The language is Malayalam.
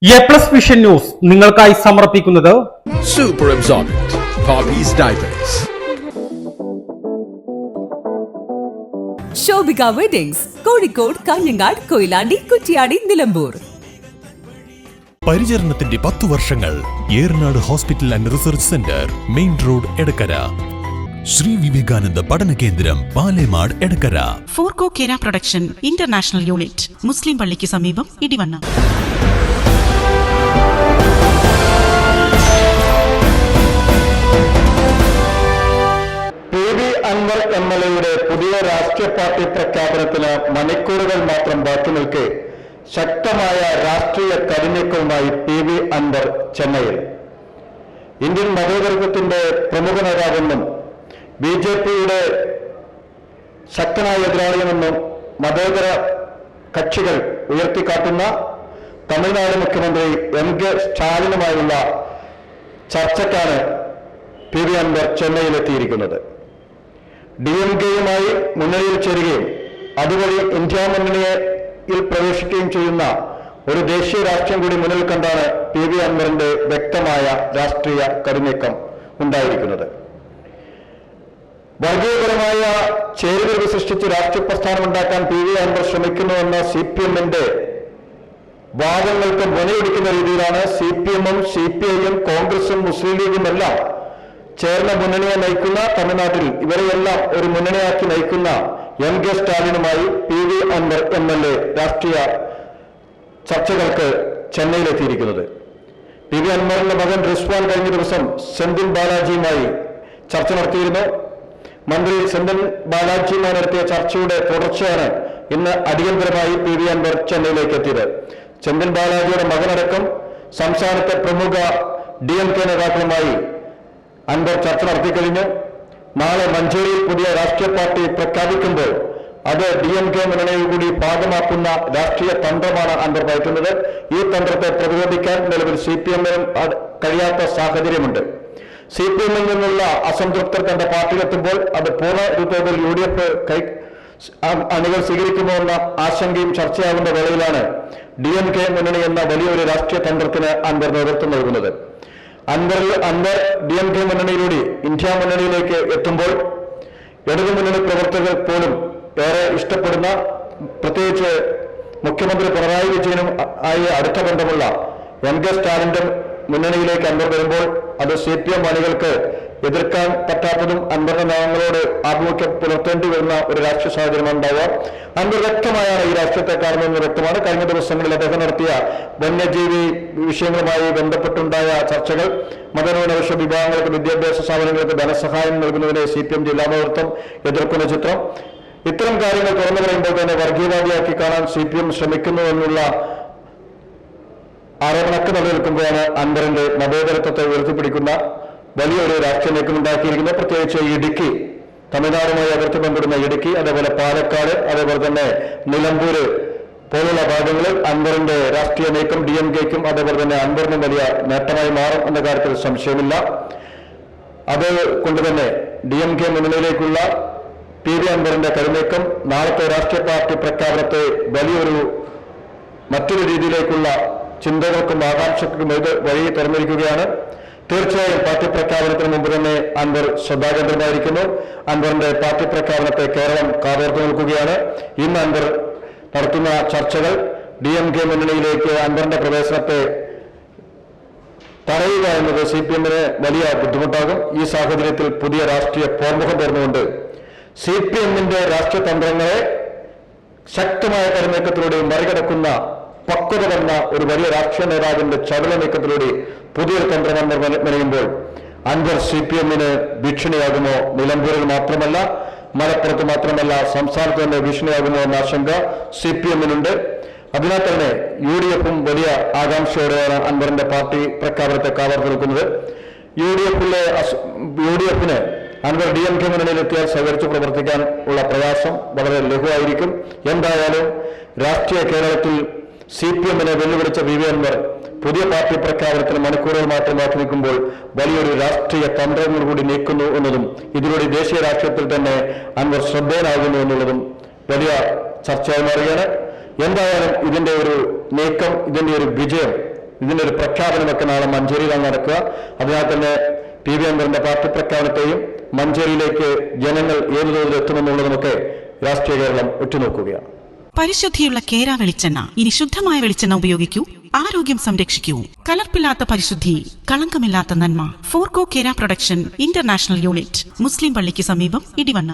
എ+ വിഷൻ ന്യൂസ് നിങ്ങൾക്കായി സമർപ്പിക്കുന്നത് Super Absorbent Poppy's Diapers. Shobhika weddings Kozhikode, Kanhangad, Koyilandy, Kuttiyadi, Nilambur. പരിചരണത്തിന്റെ 10 വർഷങ്ങൾ. Eranad hospital and research centre, main road, Edakkara. Sri Vivekananda പഠന കേന്ദ്രം, പാലേമാട്, എടക്കര. ഫോർകോ കേര പ്രൊഡക്ഷൻ ഇന്റർനാഷണൽ യൂണിറ്റ്, മുസ്ലിം പള്ളിക്ക് സമീപം, ഇടിവണ്ണ. അൻവർ MLAയുടെ പുതിയ രാഷ്ട്രീയ പാർട്ടി പ്രഖ്യാപനത്തിന് മണിക്കൂറുകൾ മാത്രം ബാക്കി നിൽക്കെ ശക്തമായ രാഷ്ട്രീയ കരിനീക്കവുമായി PV അൻവർ ചെന്നൈയിൽ. ഇന്ത്യൻ മതേതരത്വത്തിന്റെ പ്രമുഖ നേതാവെന്നും BJPയുടെ ശക്തനായ എതിരാളിയെന്നും മതേതര കക്ഷികൾ ഉയർത്തിക്കാട്ടുന്ന തമിഴ്നാട് മുഖ്യമന്ത്രി MK സ്റ്റാലിനുമായുള്ള ചർച്ചയ്ക്കാണ് PV അൻവർ ചെന്നൈയിലെത്തിയിരിക്കുന്നത്. DMKയുമായി മുന്നണിയിൽ ചേരുകയും അതുവഴി ഇന്ത്യ മുന്നണിയിൽ പ്രവേശിക്കുകയും ചെയ്യുന്ന ഒരു ദേശീയ രാഷ്ട്രീയം കൂടി മുന്നിൽ കണ്ടാണ് PV അൻവറിന്റെ വ്യക്തമായ രാഷ്ട്രീയ കരുനീക്കം ഉണ്ടായിരിക്കുന്നത്. വർഗീയപരമായ ചേരിതിരിവ് സൃഷ്ടിച്ച് രാഷ്ട്രീയ പ്രസ്ഥാനം ഉണ്ടാക്കാൻ PV അൻവർ ശ്രമിക്കുന്നുവെന്ന CPMന്റെ വാദങ്ങൾക്ക് മുനയൊടിക്കുന്ന രീതിയിലാണ് CPMഉം CPIയും കോൺഗ്രസും മുസ്ലിം ലീഗും എല്ലാം ചേർന്ന മുന്നണിയെ നയിക്കുന്ന തമിഴ്നാട്ടിൽ ഇവരെയെല്ലാം ഒരു മുന്നണിയാക്കി നയിക്കുന്ന MK സ്റ്റാലിനുമായി PV അൻവർ MLA രാഷ്ട്രീയ ചർച്ചകൾക്ക് ചെന്നൈയിലെത്തിയിരിക്കുന്നത്. PV അൻവറിന്റെ മകൻ റിസ്വാൻ കഴിഞ്ഞ ദിവസം സെന്തിൽ ബാലാജിയുമായി ചർച്ച നടത്തിയിരുന്നു. മന്ത്രി സെന്തിൽ ബാലാജിയുമായി നടത്തിയ ചർച്ചയുടെ തുടർച്ചയാണ് ഇന്ന് അടിയന്തരമായി PV അൻവർ ചെന്നൈയിലേക്ക് എത്തിയത്. സെന്തിൽ ബാലാജിയുടെ മകനടക്കം സംസ്ഥാനത്തെ പ്രമുഖ DMK നേതാക്കളുമായി അൻവർ ചർച്ച നടത്തിക്കഴിഞ്ഞു. നാളെ മഞ്ചേരിയിൽ പുതിയ രാഷ്ട്രീയ പാർട്ടി പ്രഖ്യാപിക്കുമ്പോൾ അത് DMK മുന്നണിയിൽ കൂടി ഭാഗമാക്കുന്ന രാഷ്ട്രീയ തന്ത്രമാണ് അൻവർ പയറ്റുന്നത്. ഈ തന്ത്രത്തെ പ്രതിരോധിക്കാൻ നിലവിൽ CPMനും കഴിയാത്ത സാഹചര്യമുണ്ട്. CPMൽ നിന്നുള്ള അസംതൃപ്തർ തന്റെ പാർട്ടിയിലെത്തുമ്പോൾ അത് പൂർണ്ണ UDF അണികൾ സ്വീകരിക്കുമോ എന്ന ആശങ്കയും ചർച്ചയാകുന്ന വേളയിലാണ് DMK മുന്നണി എന്ന വലിയൊരു രാഷ്ട്രീയ തന്ത്രത്തിന് അൻവർ നേതൃത്വം നൽകുന്നത്. അൻവർ DMK മുന്നണിയിലൂടെ ഇന്ത്യ മുന്നണിയിലേക്ക് എത്തുമ്പോൾ ഇടതു മുന്നണി പ്രവർത്തകർ പോലും ഏറെ ഇഷ്ടപ്പെടുന്ന, പ്രത്യേകിച്ച് മുഖ്യമന്ത്രി പിണറായി വിജയനും ആയി അടുത്ത ബന്ധമുള്ള MK സ്റ്റാലിന്റെ മുന്നണിയിലേക്ക് അൻവർ വരുമ്പോൾ അത് CPM അണികൾക്ക് എതിർക്കാൻ പറ്റാത്തതും അൻവറിന്റെ നയങ്ങളോട് ആഭിമുഖ്യം പുലർത്തേണ്ടി വരുന്ന ഒരു രാഷ്ട്രീയ സാഹചര്യമാണ് ഉണ്ടാവുക. അൻവർ വ്യക്തമായാണ് ഈ രാഷ്ട്രീയത്തെ കാണുന്നതെന്ന് വ്യക്തമാണ്. കഴിഞ്ഞ ദിവസങ്ങളിൽ അദ്ദേഹം നടത്തിയ വന്യജീവി വിഷയങ്ങളുമായി ബന്ധപ്പെട്ടുണ്ടായ ചർച്ചകൾ, മതന്യൂനപക്ഷ വിഭാഗങ്ങൾക്ക്, വിദ്യാഭ്യാസ സ്ഥാപനങ്ങൾക്ക് ധനസഹായം നൽകുന്നതിനെ CPM ജില്ലാ നേതൃത്വം എതിർക്കുന്ന ചിത്രം, ഇത്തരം കാര്യങ്ങൾ തുറന്നു പറയുമ്പോൾ തന്നെ വർഗീയവാദിയാക്കി കാണാൻ CPM ശ്രമിക്കുന്നു എന്നുള്ള ആരോപണമൊക്കെ നിലനിൽക്കുമ്പോഴാണ് അൻവറിന്റെ മതേതരത്വത്തെ ഉയർത്തിപ്പിടിക്കുന്ന വലിയൊരു രാഷ്ട്രീയ നീക്കം ഉണ്ടാക്കിയിരിക്കുന്നത്. പ്രത്യേകിച്ച് ഇടുക്കി, തമിഴ്നാടുമായി അതിർത്തി പങ്കിടുന്ന ഇടുക്കി, അതേപോലെ പാലക്കാട്, അതേപോലെ തന്നെ നിലമ്പൂര് പോലുള്ള ഭാഗങ്ങളിൽ അൻവറിന്റെ രാഷ്ട്രീയ നീക്കം DMKയ്ക്കും അതേപോലെ തന്നെ അൻവറിനും വലിയ നേട്ടമായി മാറും എന്ന കാര്യത്തിൽ സംശയമില്ല. അതുകൊണ്ട് തന്നെ DMK മുന്നണിയിലേക്കുള്ള PV അൻവറിന്റെ കരുനീക്കം നാളത്തെ രാഷ്ട്രീയ പാർട്ടി പ്രഖ്യാപനത്തെ വലിയൊരു മറ്റൊരു രീതിയിലേക്കുള്ള ചിന്തകൾക്കും ആകാംക്ഷയ്ക്കും ഇത് വഴി തുറന്നിരിക്കുകയാണ്. തീർച്ചയായും പാർട്ടി പ്രഖ്യാപനത്തിന് മുമ്പ് തന്നെ അൻവർ ശ്രദ്ധാകേന്ദ്രമായിരിക്കുന്നു. അൻവറിന്റെ പാർട്ടി പ്രഖ്യാപനത്തെ കേരളം കാതോർത്തു നിൽക്കുകയാണ്. ഇന്ന് അൻവർ നടത്തുന്ന ചർച്ചകൾ DMK മുന്നണിയിലേക്ക് അൻവറിന്റെ പ്രവേശനത്തെ തടയുക എന്നത് CPMന് വലിയ ബുദ്ധിമുട്ടാകും. ഈ സാഹചര്യത്തിൽ പുതിയ രാഷ്ട്രീയ പോർമുഖം തുറന്നുകൊണ്ട് CPMന്റെ രാഷ്ട്രീയ തന്ത്രങ്ങളെ ശക്തമായ കരുനീക്കത്തിലൂടെ മറികടക്കുന്ന പക്വത വന്ന ഒരു വലിയ രാഷ്ട്രീയ നേതാവിന്റെ ചടുല നീക്കത്തിലൂടെ പുതിയൊരു തന്ത്രം അൻവർ മെനയുമ്പോൾ അൻവർ CPMന് ഭീഷണിയാകുമോ? നിലമ്പൂരിൽ മാത്രമല്ല, മലപ്പുറത്ത് മാത്രമല്ല, സംസ്ഥാനത്ത് തന്നെ ഭീഷണിയാകുമോ എന്ന ആശങ്ക CPMനുണ്ട്. അതിനാൽ തന്നെ UDFും വലിയ ആകാംക്ഷയോടെയാണ് അൻവറിന്റെ പാർട്ടി പ്രഖ്യാപനത്തെ കാതോർത്ത് നിൽക്കുന്നത്. UDFന് അൻവർ DMK മുന്നണിയിലെത്തിയാൽ സഹകരിച്ച് പ്രവർത്തിക്കാൻ ഉള്ള പ്രയാസം വളരെ ലഘുവായിരിക്കും. എന്തായാലും രാഷ്ട്രീയ കേരളത്തിൽ CPMനെ വെല്ലുവിളിച്ച PV അൻവർ പുതിയ പാർട്ടി പ്രഖ്യാപനത്തിന് മണിക്കൂറുകൾ മാത്രം ബാക്കി നിൽക്കുമ്പോൾ വലിയൊരു രാഷ്ട്രീയ തന്ത്രങ്ങൾ കൂടി നീക്കുന്നു എന്നതും ഇതിലൂടെ ദേശീയ രാഷ്ട്രീയത്തിൽ തന്നെ അൻവർ ശ്രദ്ധേയനാകുന്നു എന്നുള്ളതും വലിയ ചർച്ചയായി മാറുകയാണ്. എന്തായാലും ഇതിന്റെ ഒരു നീക്കം, ഇതിന്റെ ഒരു വിജയം ഇതിന്റെ ഒരു പ്രഖ്യാപനമൊക്കെ നാളെ മഞ്ചേരിയിലാണ് നടക്കുക. അതിനാൽ തന്നെ PV അൻവറിന്റെ പാർട്ടി പ്രഖ്യാപനത്തെയും മഞ്ചേരിയിലേക്ക് ജനങ്ങൾ ഏതു തോതിൽ എത്തുമെന്നുള്ളതുമൊക്കെ രാഷ്ട്രീയ കേരളം ഉറ്റുനോക്കുകയാണ്. പരിശുദ്ധിയുള്ള കേര വെളിച്ചെണ്ണ. ഇനി ശുദ്ധമായ വെളിച്ചെണ്ണ ഉപയോഗിക്കൂ, ആരോഗ്യം സംരക്ഷിക്കൂ. കലർപ്പില്ലാത്ത പരിശുദ്ധി, കളങ്കമില്ലാത്ത നന്മ. ഫോർകോ കേര പ്രൊഡക്ഷൻ ഇന്റർനാഷണൽ യൂണിറ്റ്, മുസ്ലിം പള്ളിക്ക് സമീപം, ഇടിവണ്ണ.